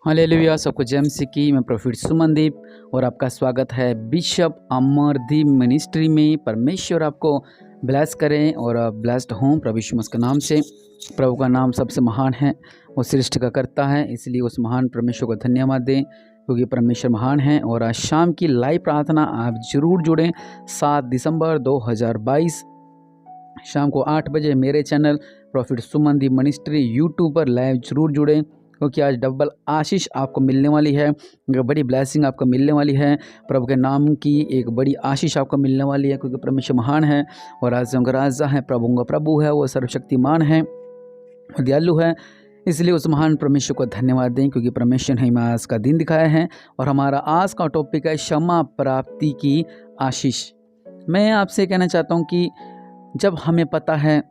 Hallelujah. सबको जय मसीह की। मैं प्रोफेट सुमनदीप और आपका स्वागत है बिशप अमरदीप मिनिस्ट्री में। परमेश्वर आपको ब्लेस करें और आप ब्लेस्ड हों प्रभु यीशु मसीह के नाम से। प्रभु का नाम सबसे महान है, वो सृष्टि का करता है, इसलिए उस महान परमेश्वर को धन्यवाद दें क्योंकि परमेश्वर महान है। और आज शाम की लाइव प्रार्थना आप जरूर जुड़ें। 7 दिसंबर 2022 शाम को 8 बजे मेरे channel prophet Sumandeep ministry YouTube पर लाइव जरूर जुड़ें क्योंकि आज डबल आशीष आपको मिलने वाली है, एक बड़ी ब्लेसिंग आपको मिलने वाली है। प्रभु के नाम की एक बड़ी आशीष आपको मिलने वाली है क्योंकि परमेश्वर महान है और राजाओं का राजा है, प्रभुओं का प्रभु है, वो सर्वशक्तिमान है, दयालु है। इसलिए उस महान परमेश्वर को धन्यवाद दें क्योंकि परमेश्वर ने हमें आज का दिन दिखाया है। और हमारा आज का टॉपिक है क्षमा प्राप्ति की आशीष। मैं आपसे कहना चाहता हूँ कि जब हमें पता है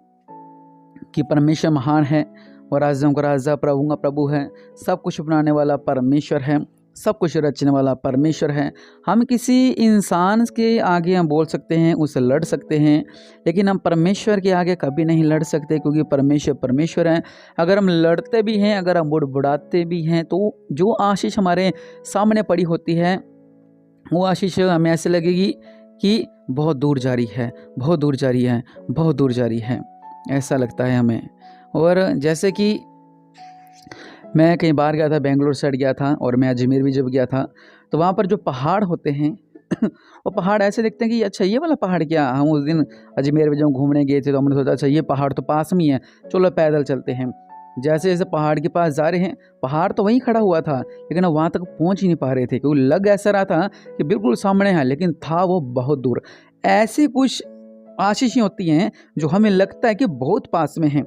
कि परमेश्वर महान है और राजाओं का राजा, प्रभु का प्रभु है, सब कुछ बनाने वाला परमेश्वर है, सब कुछ रचने वाला परमेश्वर है, हम किसी इंसान के आगे हम बोल सकते हैं, उससे लड़ सकते हैं, लेकिन हम परमेश्वर के आगे कभी नहीं लड़ सकते क्योंकि परमेश्वर परमेश्वर है। अगर हम लड़ते भी हैं, अगर हम बुड़बुड़ाते भी हैं, तो जो आशीष हमारे सामने पड़ी होती है वो आशीष हमें ऐसे लगेगी कि बहुत दूर जा रही है, बहुत दूर जा रही है, बहुत दूर जा रही है, ऐसा लगता है हमें। और जैसे कि मैं कई बार गया था, बेंगलोर साइड गया था और मैं अजमेर भी जब गया था तो वहाँ पर जो पहाड़ होते हैं वो पहाड़ ऐसे दिखते हैं कि अच्छा ये वाला पहाड़ क्या। हम उस दिन अजमेर में जब घूमने गए थे तो हमने सोचा अच्छा ये पहाड़ तो पास में ही है, चलो पैदल चलते हैं। जैसे जैसे पहाड़ के पास जा रहे हैं, पहाड़ तो वहीं खड़ा हुआ था लेकिन हम वहाँ तक पहुँच ही नहीं पा रहे थे क्योंकि लग ऐसा रहा था कि बिल्कुल सामने है लेकिन था वो बहुत दूर। ऐसी कुछ आशीषें होती हैं जो हमें लगता है कि बहुत पास में हैं,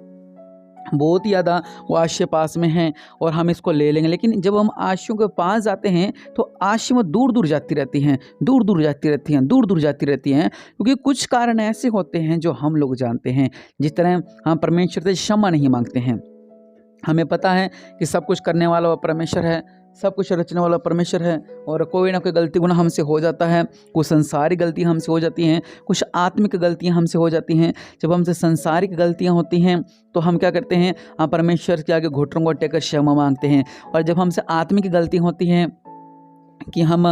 बहुत ही ज़्यादा वो आशय पास में हैं और हम इसको ले लेंगे, लेकिन जब हम आशयों के पास जाते हैं तो आशय वो दूर दूर जाती रहती हैं, दूर दूर जाती रहती हैं, दूर दूर जाती रहती हैं क्योंकि कुछ कारण ऐसे होते हैं जो हम लोग जानते हैं। जिस तरह हम परमेश्वर से क्षमा नहीं मांगते हैं, हमें पता है कि सब कुछ करने वाला वो परमेश्वर है, सब कुछ रचने वाला परमेश्वर है और कोई ना कोई गलती गुनाह हमसे हो जाता है। कुछ संसारिक गलतियाँ हमसे हो जाती हैं, कुछ आत्मिक गलतियाँ हमसे हो जाती हैं। जब हमसे संसारिक गलतियाँ होती हैं तो हम क्या करते हैं, हम परमेश्वर के आगे घुटनों को टेकर क्षमा मांगते हैं। और जब हमसे आत्मिक गलतियाँ होती हैं कि हम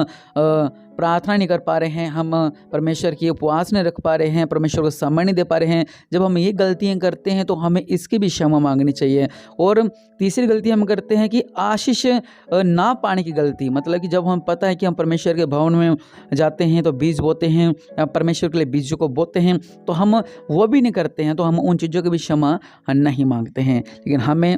प्रार्थना नहीं कर पा रहे हैं, हम परमेश्वर की उपवास नहीं रख पा रहे हैं, परमेश्वर को समय नहीं दे पा रहे हैं, जब हम ये गलतियां करते हैं तो हमें इसकी भी क्षमा मांगनी चाहिए। और तीसरी गलती हम करते हैं कि आशीष ना पाने की गलती, मतलब कि जब हम पता है कि हम परमेश्वर के भवन में जाते हैं तो बीज बोते हैं, परमेश्वर के लिए बीजों को बोते हैं, तो हम वो भी नहीं करते हैं, तो हम उन चीज़ों की भी क्षमा नहीं मांगते हैं। लेकिन हमें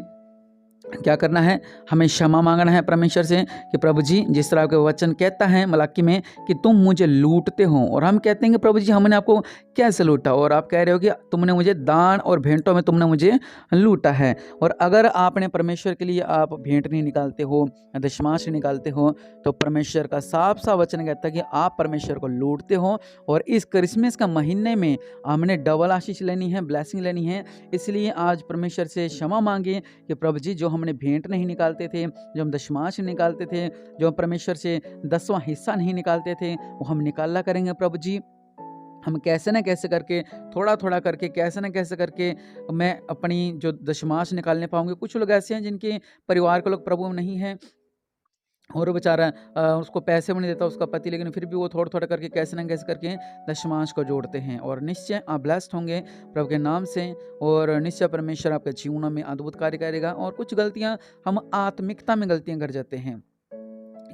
क्या करना है, हमें क्षमा मांगना है परमेश्वर से कि प्रभु जी, जिस तरह के वचन कहता है मलाकी में कि तुम मुझे लूटते हो, और हम कहते हैं कि प्रभु जी हमने आपको कैसे लूटा, और आप कह रहे हो कि तुमने मुझे दान और भेंटों में तुमने मुझे लूटा है। और अगर आपने परमेश्वर के लिए आप भेंट नहीं निकालते हो, दशमांश नहीं निकालते हो, तो परमेश्वर का साफ साफ वचन कहता है कि आप परमेश्वर को लूटते हो। और इस क्रिसमस का महीने में हमने डबल आशीष लेनी है, ब्लेसिंग लेनी है। इसलिए आज परमेश्वर से क्षमा मांगे कि प्रभु जी, जो हमने भेंट नहीं निकालते थे, जो हम दशमांश नहीं निकालते थे, जो हम परमेश्वर से 10वां हिस्सा नहीं निकालते थे, वो हम निकाला करेंगे प्रभु जी। हम कैसे ना कैसे करके, थोड़ा थोड़ा करके, कैसे ना कैसे करके मैं अपनी जो दशमांश निकालने पाऊंगी। कुछ लोग ऐसे हैं जिनके परिवार के लोग प्रभु में नहीं हैं और वो बेचारा उसको पैसे भी नहीं देता उसका पति, लेकिन फिर भी वो थोड़ा थोड़ा करके कैसे ना कैसे करके दशमांश को जोड़ते हैं। और निश्चय आप ब्लेस्ड होंगे प्रभु के नाम से, और निश्चय परमेश्वर आपके जीवनों में अद्भुत कार्य करेगा। और कुछ गलतियां हम आत्मिकता में गलतियां कर जाते हैं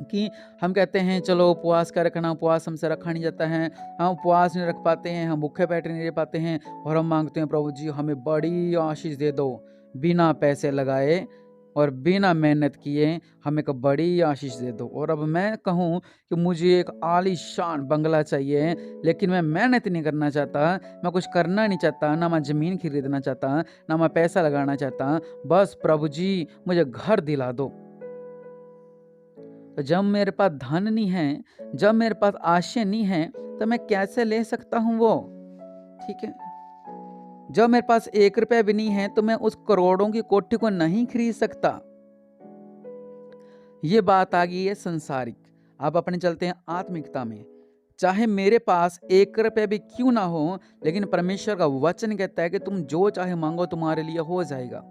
कि हम कहते हैं चलो उपवास का रखना, उपवास हमसे रखा नहीं जाता है, हम उपवास नहीं रख पाते हैं, हम भूखे बैठे नहीं रह पाते हैं, और हम मांगते हैं प्रभु जी हमें बड़ी आशीष दे दो, बिना पैसे लगाए और बिना मेहनत किए हमें एक बड़ी आशीष दे दो। और अब मैं कहूँ कि मुझे एक आलीशान बंगला चाहिए, लेकिन मैं मेहनत नहीं करना चाहता, मैं कुछ करना नहीं चाहता, ना मैं ज़मीन खरीदना चाहता, ना मैं पैसा लगाना चाहता, बस प्रभु जी मुझे घर दिला दो। तो जब मेरे पास धन नहीं है, जब मेरे पास आशय नहीं है, तो मैं कैसे ले सकता हूँ वो, ठीक है। जब मेरे पास 1 रुपया भी नहीं है तो मैं उस करोड़ों की कोठी को नहीं खरीद सकता। ये बात आ गई है संसारिक। अब अपने चलते हैं आत्मिकता में। चाहे मेरे पास 1 रुपया भी क्यों ना हो, लेकिन परमेश्वर का वचन कहता है कि तुम जो चाहे मांगो तुम्हारे लिए हो जाएगा।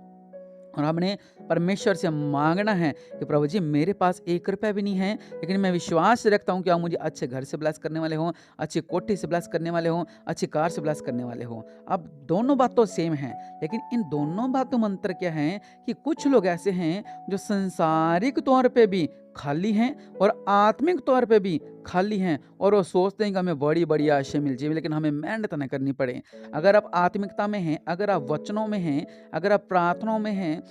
और हमने परमेश्वर से मांगना है कि प्रभु जी मेरे पास 1 रुपया भी नहीं है, लेकिन मैं विश्वास रखता हूँ कि आप मुझे अच्छे घर से ब्लेस करने वाले हो, अच्छी कोठी से ब्लेस करने वाले हो, अच्छी कार से ब्लेस करने वाले हो। अब दोनों बात तो सेम है, लेकिन इन दोनों बातों में अंतर क्या है कि कुछ लोग ऐसे हैं जो संसारिक तौर पे भी खाली हैं और आत्मिक तौर पे भी खाली हैं, और वो सोचते हैं कि हमें बड़ी बड़ी आशय मिल जाए, लेकिन हमें मेहनत न करनी पड़े। अगर आप आत्मिकता में हैं, अगर आप वचनों में हैं, अगर आप प्रार्थनाओं में हैं,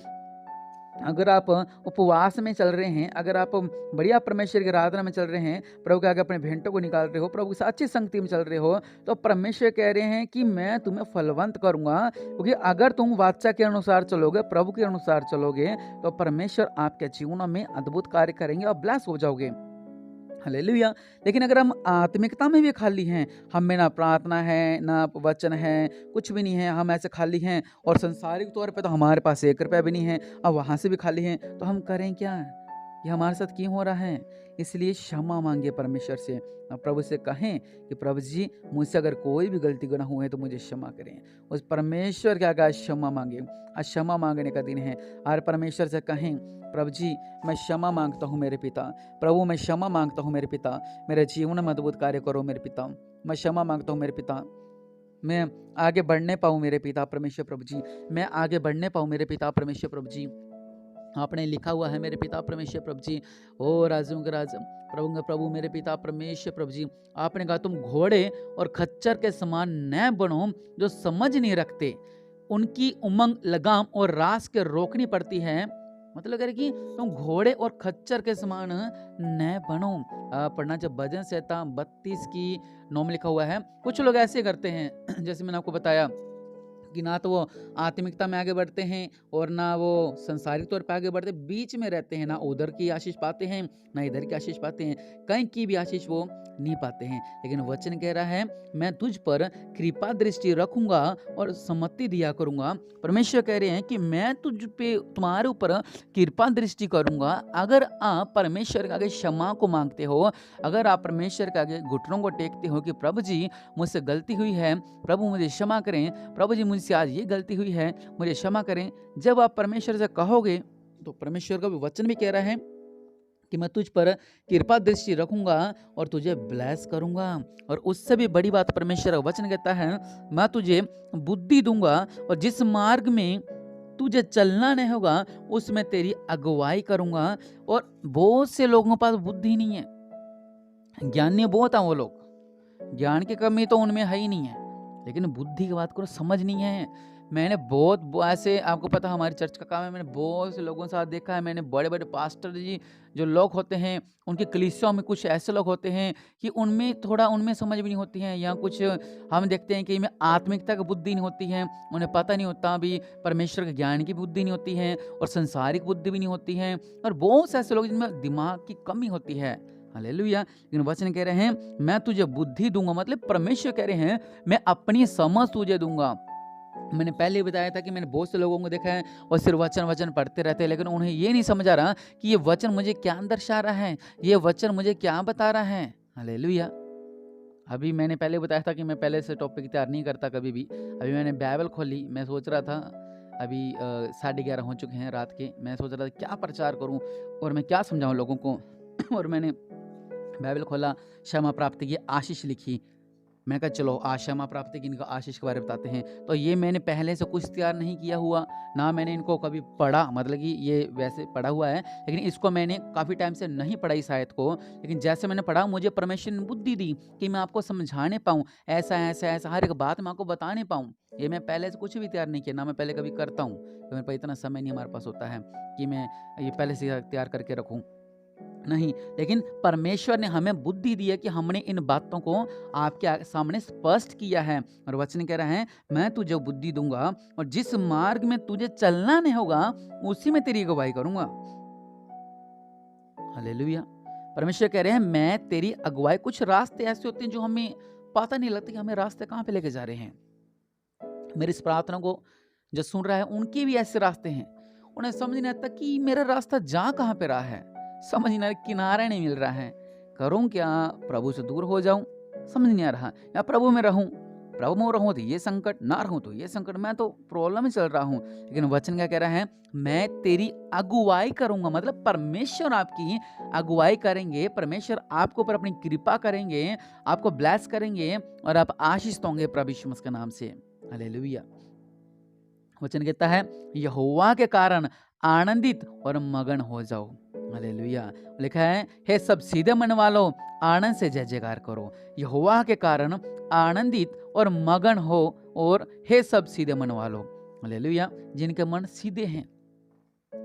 अगर आप उपवास में चल रहे हैं, अगर आप बढ़िया परमेश्वर की आराधना में चल रहे हैं, प्रभु के आगे अपने भेंटों को निकाल रहे हो, प्रभु के साथ अच्छी संगति में चल रहे हो, तो परमेश्वर कह रहे हैं कि मैं तुम्हें फलवंत करूंगा। क्योंकि अगर तुम वाचा के अनुसार चलोगे, प्रभु के अनुसार चलोगे, तो परमेश्वर आपके जीवन में अद्भुत कार्य करेंगे और ब्लेस हो जाओगे। हालेलुया। लेकिन अगर हम आत्मिकता में भी खाली हैं, हम में ना प्रार्थना है, ना वचन है, कुछ भी नहीं है, हम ऐसे खाली हैं, और संसारिक तौर पे तो हमारे पास 1 रुपया भी नहीं है, अब वहाँ से भी खाली हैं, तो हम करें क्या? ये हमारे साथ क्यों हो रहा है? इसलिए क्षमा मांगे परमेश्वर से, और प्रभु से कहें कि प्रभु जी मुझसे अगर कोई भी गलती गुनाह हुए तो मुझे क्षमा करें। उस परमेश्वर के आगे क्षमा मांगे। आज क्षमा मांगने का दिन है। और परमेश्वर से कहें, प्रभु जी मैं क्षमा मांगता हूँ मेरे पिता, प्रभु मैं क्षमा मांगता हूँ मेरे पिता, मेरे जीवन में अद्भुत कार्य करो मेरे पिता, मैं क्षमा मांगता हूँ मेरे पिता, मैं आगे बढ़ने पाऊँ मेरे पिता परमेश्वर प्रभु जी, मैं आगे बढ़ने पाऊँ मेरे पिता परमेश्वर प्रभु जी। आपने लिखा हुआ है मेरे पिता परमेश्वर प्रभु जी, ओ राजों के राज प्रभु मेरे पिता परमेश्वर प्रभु जी, आपने कहा तुम घोड़े और खच्चर के समान न बनो जो समझ नहीं रखते, उनकी उमंग लगाम और रास के रोकनी पड़ती है। मतलब कह रहे कि तुम घोड़े और खच्चर के समान न बनो। पढ़ना जब भजन संहिता 32 की 9 में लिखा हुआ है। कुछ लोग ऐसे करते हैं जैसे मैंने आपको बताया कि ना तो वो आत्मिकता में आगे बढ़ते हैं और ना वो संसारिक तौर पर आगे बढ़ते, बीच में रहते हैं, ना उधर की आशीष पाते हैं ना इधर की आशीष पाते हैं, कहीं की भी आशीष वो नहीं पाते हैं। लेकिन वचन कह रहा है मैं तुझ पर कृपा दृष्टि रखूंगा और सम्मति दिया करूंगा। परमेश्वर कह रहे हैं कि मैं तुझ पे तुम्हारे ऊपर कृपा दृष्टि करूंगा अगर आप परमेश्वर के आगे क्षमा को मांगते हो, अगर आप परमेश्वर के आगे घुटनों को टेकते हो कि प्रभु जी मुझसे गलती हुई है, प्रभु मुझे क्षमा करें, प्रभु जी मुझसे आज ये गलती हुई है, मुझे क्षमा करें। जब आप परमेश्वर से कहोगे तो परमेश्वर का भी वचन भी कह रहा है कि मैं तुझ पर कृपा दृष्टि रखूंगा और तुझे ब्लेस करूंगा। और उससे भी बड़ी बात परमेश्वर का वचन कहता है मैं तुझे बुद्धि दूंगा और जिस मार्ग में तुझे चलना नहीं होगा उसमें तेरी अगुवाई करूंगा। और बहुत से लोगों के पास बुद्धि नहीं है, ज्ञानी बहुत है वो लोग, ज्ञान की कमी तो उनमें है ही नहीं है, लेकिन बुद्धि की बात करो समझ नहीं है। मैंने बहुत ऐसे, आपको पता हमारी चर्च का काम है, मैंने बहुत से लोगों के साथ देखा है, मैंने बड़े बड़े पास्टर जी जो लोग होते हैं उनके कलीसियाओं में कुछ ऐसे लोग होते हैं कि उनमें समझ भी नहीं होती है, या कुछ हम देखते हैं कि इनमें आत्मिकता की बुद्धि नहीं होती है, उन्हें पता नहीं होता अभी परमेश्वर के ज्ञान की बुद्धि नहीं होती है और संसारिक बुद्धि भी नहीं होती है, और बहुत से ऐसे लोग जिनमें दिमाग की कमी होती है। हालेलुया। लेकिन वचन कह रहे हैं मैं तुझे बुद्धि दूंगा, मतलब परमेश्वर कह रहे हैं मैं अपनी समझ तुझे दूंगा। मैंने पहले बताया था कि मैंने बहुत से लोगों को देखा है और सिर्फ वचन पढ़ते रहते हैं, लेकिन उन्हें ये नहीं समझ आ रहा कि ये वचन मुझे क्या दर्शा रहा है, ये वचन मुझे क्या बता रहा है। हालेलुया। अभी मैंने पहले बताया था कि मैं पहले से टॉपिक तैयार नहीं करता कभी भी। अभी मैंने बाइबल खोली, मैं सोच रहा था अभी 11:30 हो चुके हैं रात के, मैं सोच रहा था क्या प्रचार करूं और मैं क्या समझाऊं लोगों को और मैंने बाइबल खोला, क्षमा प्राप्ति की आशीष लिखी। मैंने कहा चलो आज क्षमा प्राप्ति की इनका आशीष के बारे में बताते हैं। तो ये मैंने पहले से कुछ तैयार नहीं किया हुआ, ना मैंने इनको कभी पढ़ा, मतलब कि ये वैसे पढ़ा हुआ है, लेकिन इसको मैंने काफ़ी टाइम से नहीं पढ़ा इस आयत को। लेकिन जैसे मैंने पढ़ा मुझे परमेश्वर ने बुद्धि दी कि मैं आपको समझाने पाऊँ, ऐसा ऐसा ऐसा हर एक बात मैं आपको बताने पाऊँ। ये मैं पहले से कुछ भी तैयार नहीं किया, ना मैं पहले कभी करता हूँ, तो मेरे पास इतना समय नहीं हमारे पास होता है कि मैं ये पहले से तैयार करके रखूँ, नहीं। लेकिन परमेश्वर ने हमें बुद्धि दी है कि हमने इन बातों को आपके सामने स्पष्ट किया है। और वचन कह रहा है मैं तुझे बुद्धि दूंगा और जिस मार्ग में तुझे चलना नहीं होगा उसी में तेरी अगुवाई करूंगा। हालेलुया। परमेश्वर कह रहे हैं मैं तेरी अगुवाई। कुछ रास्ते ऐसे होते हैं जो हमें पता नहीं लगता कि हमें रास्ते कहाँ पे लेके जा रहे हैं। मेरी इस प्रार्थना को जो सुन रहा है उनके भी ऐसे रास्ते हैं, उन्हें समझ नहीं आता कि मेरा रास्ता जा कहाँ पे रहा है, समझ नहीं आ रहा, किनारा नहीं मिल रहा है, करूं क्या, प्रभु से दूर हो जाऊं, समझ नहीं आ रहा, या प्रभु में रहूं, प्रभु मोर रहूं तो ये संकट, ना रहूं तो ये संकट, मैं तो प्रॉब्लम में चल रहा हूं, लेकिन वचन क्या कह रहा है, मैं तेरी अगुवाई करूंगा। मतलब परमेश्वर आपकी अगुवाई करेंगे, परमेश्वर आपके ऊपर अपनी कृपा करेंगे, आपको ब्लेस करेंगे और आप आशीष होंगे प्रभु यीशु मसीह के नाम से। हालेलुया। वचन कहता है, यहोवा के कारण आनंदित और मगन हो जाओ। हालेलुया। लिखा है, हे सब सीधे मन वालों, आनंद से जय जयकार करो। यहोवा के कारण आनंदित और मगन हो, और हे सब सीधे मन वालों। हालेलुया। जिनके मन सीधे हैं,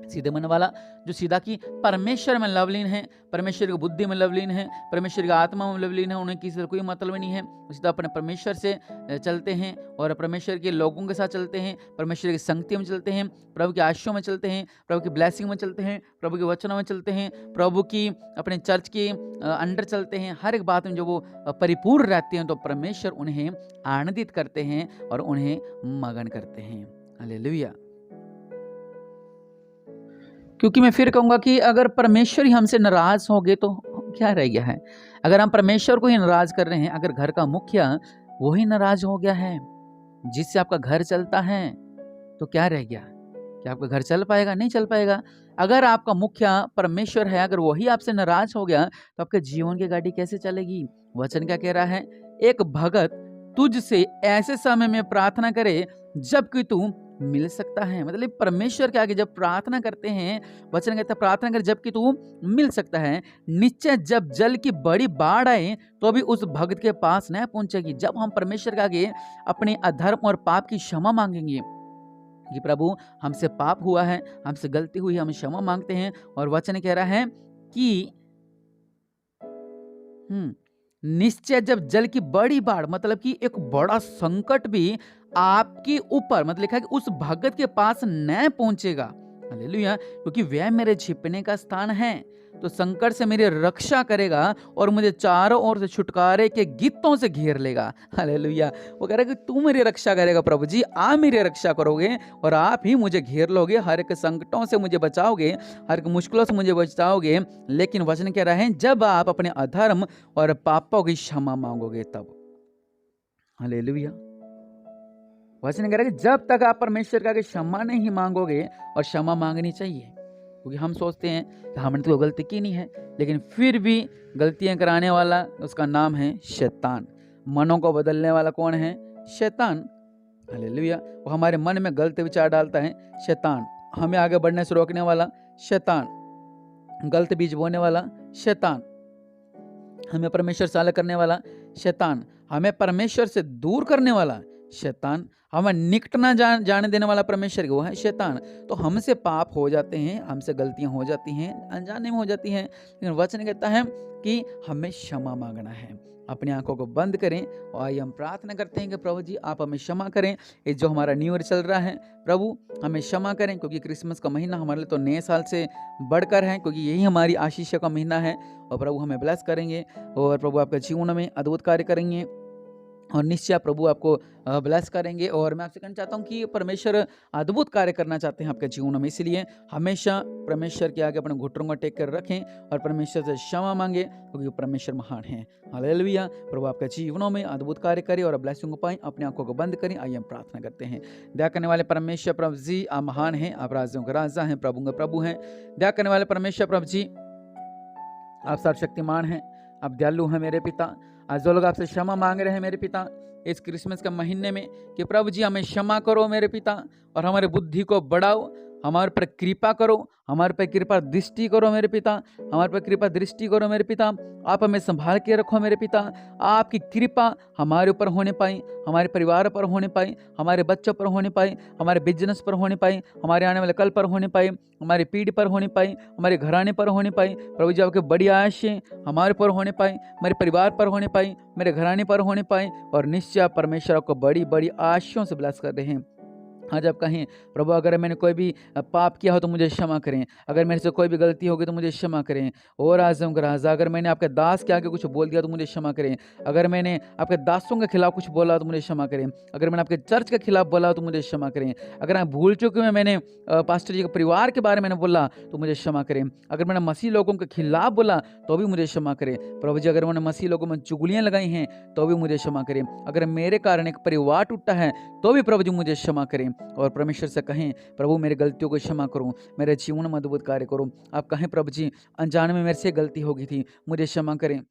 सीधे मन वाला जो सीधा की परमेश्वर में लवलीन है, परमेश्वर की बुद्धि में लवलीन है, परमेश्वर की आत्मा में लवलीन है, उन्हें किसी से कोई मतलब नहीं है, सीधा अपने परमेश्वर से चलते हैं और परमेश्वर के लोगों के साथ चलते हैं, परमेश्वर की संगति में चलते हैं, प्रभु के आशीषों में चलते हैं, प्रभु की ब्लेसिंग में चलते हैं, प्रभु के वचनों में चलते हैं, प्रभु की अपने चर्च के अंडर चलते हैं। हर एक बात में जो वो परिपूर्ण रहते हैं, तो परमेश्वर उन्हें आनंदित करते हैं और उन्हें मगन करते हैं। हालेलुया। क्योंकि मैं फिर कहूँगा कि अगर परमेश्वर ही हमसे नाराज हो गए तो क्या रह गया है। अगर हम परमेश्वर को ही नाराज कर रहे हैं, अगर घर का मुखिया वही नाराज हो गया है जिससे आपका घर चलता है, तो क्या रह गया? क्या आपका घर चल पाएगा? नहीं चल पाएगा। अगर आपका मुखिया परमेश्वर है, अगर वही आपसे नाराज हो गया, तो आपके जीवन की गाड़ी कैसे चलेगी? वचन क्या कह रहा है, एक भगत तुझसे ऐसे समय में प्रार्थना करे जबकि तू मिल सकता है। मतलब परमेश्वर के आगे जब प्रार्थना करते हैं, वचन कहता है प्रार्थना कर जबकि तू मिल सकता है। निश्चय जब जल की बड़ी बाढ़ आए तो भी उस भक्त के पास न पहुंचेगी। जब हम परमेश्वर के आगे अपने अधर्म और पाप की क्षमा मांगेंगे कि प्रभु हमसे पाप हुआ है, हमसे गलती हुई, हम क्षमा मांगते हैं, और वचन कह रहा है कि निश्चय जब जल की बड़ी बाढ़, मतलब कि एक बड़ा संकट भी आपके ऊपर, मतलब लिखा है कि उस भगत के पास न पहुंचेगा। हालेलुया। क्योंकि वह मेरे छिपने का स्थान है, तो संकट से मेरी रक्षा करेगा और मुझे चारों ओर से छुटकारे के गीतों से घेर लेगा। हालेलुया। वो कह रहा है कि तू मेरी रक्षा करेगा प्रभु जी, आप मेरी रक्षा करोगे और आप ही मुझे घेर लोगे, हर एक संकटों से मुझे बचाओगे, हर एक मुश्किलों से मुझे बचाओगे। लेकिन वचन कह रहा है जब आप अपने अधर्म और पापों की क्षमा मांगोगे तब। हालेलुया। वचन कह रहा है कि जब तक आप परमेश्वर का क्षमा नहीं मांगोगे, और क्षमा मांगनी चाहिए, क्योंकि हम सोचते हैं कि हमने तो गलती की नहीं है, लेकिन फिर भी गलतियां कराने वाला उसका नाम है शैतान। मनों को बदलने वाला कौन है? शैतान। हालेलुया। वो हमारे मन में गलत विचार डालता है, शैतान। हमें आगे बढ़ने से रोकने वाला शैतान, गलत बीज बोने वाला शैतान, हमें परमेश्वर से अलग करने वाला शैतान, हमें परमेश्वर से दूर करने वाला शैतान, हमें निकट ना जाने देने वाला परमेश्वर वो है शैतान। तो हमसे पाप हो जाते हैं, हमसे गलतियां हो जाती हैं, अनजाने में हो जाती हैं, लेकिन वचन कहता है कि हमें क्षमा मांगना है। अपनी आंखों को बंद करें और आइए हम प्रार्थना करते हैं कि प्रभु जी आप हमें क्षमा करें। ये जो हमारा न्यू ईयर चल रहा है, प्रभु हमें क्षमा करें, क्योंकि क्रिसमस का महीना हमारे लिए तो नए साल से बढ़कर है, क्योंकि यही हमारी आशीष का महीना है। और प्रभु हमें ब्लेस करेंगे और प्रभु आपके जीवन में अद्भुत कार्य करेंगे और निश्चय प्रभु आपको ब्लेस करेंगे। और मैं आपसे कहना चाहता हूँ कि परमेश्वर अद्भुत कार्य करना चाहते हैं आपके जीवन में, इसलिए हमेशा परमेश्वर के आगे अपने घुटनों को टेक कर रखें और परमेश्वर से क्षमा मांगे, क्योंकि परमेश्वर महान है। हालेलुया। प्रभु आपके जीवनों में अद्भुत कार्य करें और ब्लेसिंग पाएं। अपनी आंखों को बंद करें, आइए हम प्रार्थना करते हैं। दया करने वाले परमेश्वर प्रभु जी आप महान हैं, आप राजाओं के राजा हैं, प्रभु के प्रभु हैं। दया करने वाले परमेश्वर प्रभु जी आप सर्वशक्तिमान हैं, आप दयालु हैं मेरे पिता। आज जो लोग आपसे क्षमा मांग रहे हैं मेरे पिता इस क्रिसमस के महीने में, कि प्रभु जी हमें क्षमा करो मेरे पिता, और हमारे बुद्धि को बढ़ाओ, हमारे पर कृपा करो, हमारे पर कृपा दृष्टि करो मेरे पिता, हमारे पर कृपा दृष्टि करो मेरे पिता। आप हमें संभाल के रखो मेरे पिता। आपकी कृपा हमारे ऊपर होने पाए, हमारे परिवार पर होने पाए, हमारे बच्चों पर होने पाए, हमारे बिजनेस पर होने पाए, हमारे आने वाले कल पर होने पाए, हमारी पीढ़ी पर होने पाए, हमारे घराने पर होने पाए। प्रभु जी आपके बड़ी आशीष हमारे पर होने पाए, मेरे परिवार पर होने पाए, मेरे घराने पर होने पाए, और निश्चय परमेश्वर आपको बड़ी बड़ी आशीषों से ब्लेस कर रहे हैं। आज आप कहें, प्रभु अगर मैंने कोई भी पाप किया हो तो मुझे क्षमा करें, अगर मेरे से कोई भी गलती होगी तो मुझे क्षमा करें। और आज़म का राजा, अगर मैंने आपके दास के आगे कुछ बोल दिया तो मुझे क्षमा करें, अगर मैंने आपके दासों के खिलाफ कुछ बोला तो मुझे क्षमा करें, अगर मैंने आपके चर्च के खिलाफ बोला तो मुझे क्षमा करें, अगर मैं भूल चुके हुए मैंने पास्टर जी के परिवार के बारे में बोला तो मुझे क्षमा करें, अगर मैंने मसीह लोगों के खिलाफ बोला तो भी मुझे क्षमा करें। प्रभु जी, अगर मैंने मसीह लोगों में चुगलियाँ लगाई हैं तो भी मुझे क्षमा करें, अगर मेरे कारण एक परिवार टूटा है तो भी प्रभु जी मुझे क्षमा करें। और परमेश्वर से कहें, प्रभु मेरी गलतियों को क्षमा करो, मेरे जीवन में अद्भुत कार्य करो। आप कहें, प्रभु जी अनजाने में मेरे से गलती हो गई थी, मुझे क्षमा करें।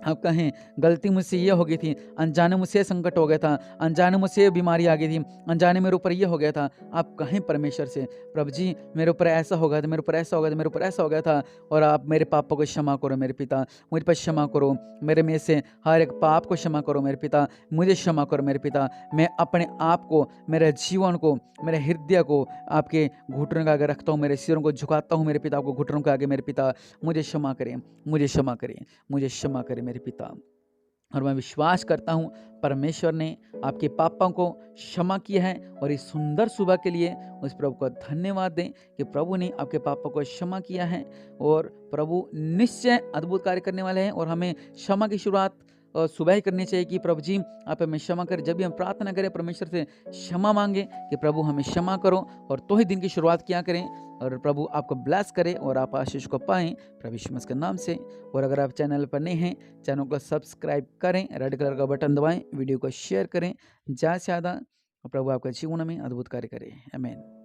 आप कहें, गलती मुझसे ये हो गई थी, अनजाने मुझसे संकट हो गया था, अनजाने मुझसे बीमारी आ गई थी, अनजाने मेरे ऊपर ये हो गया था। आप कहें परमेश्वर से, प्रभु जी मेरे ऊपर ऐसा हो गया था, मेरे ऊपर ऐसा हो गया था, मेरे ऊपर ऐसा हो गया था, और आप मेरे पापों को क्षमा करो मेरे पिता, मुझ पर क्षमा करो, मेरे में से हर एक पाप को क्षमा करो मेरे पिता, मुझे क्षमा करो मेरे पिता। मैं अपने आप को, मेरे जीवन को, मेरे हृदय को आपके घुटनों के आगे रखता हूँ, मेरे सिरों को झुकाता हूँ मेरे पिता को घुटनों के आगे मेरे पिता। मुझे क्षमा करें, मुझे क्षमा करें, मुझे क्षमा करें मेरे पिता। और मैं विश्वास करता हूँ परमेश्वर ने आपके पापों को क्षमा किया है, और इस सुंदर सुबह के लिए उस प्रभु को धन्यवाद दें कि प्रभु ने आपके पापों को क्षमा किया है, और प्रभु निश्चय अद्भुत कार्य करने वाले हैं। और हमें क्षमा की शुरुआत सुबह ही करनी चाहिए कि प्रभु जी आप हमें क्षमा करें। जब भी हम प्रार्थना करें परमेश्वर से क्षमा मांगे कि प्रभु हमें क्षमा करो, और तो ही दिन की शुरुआत किया करें, और प्रभु आपको ब्लेस करे और आप आशीष को पाएं प्रभु यीशु मसीह के नाम से। और अगर आप चैनल पर नए हैं, चैनल को सब्सक्राइब करें, रेड कलर का बटन दबाएं, वीडियो को शेयर करें ज़्यादा से ज़्यादा, और प्रभु आपके जीवन में अद्भुत कार्य करें। आमीन।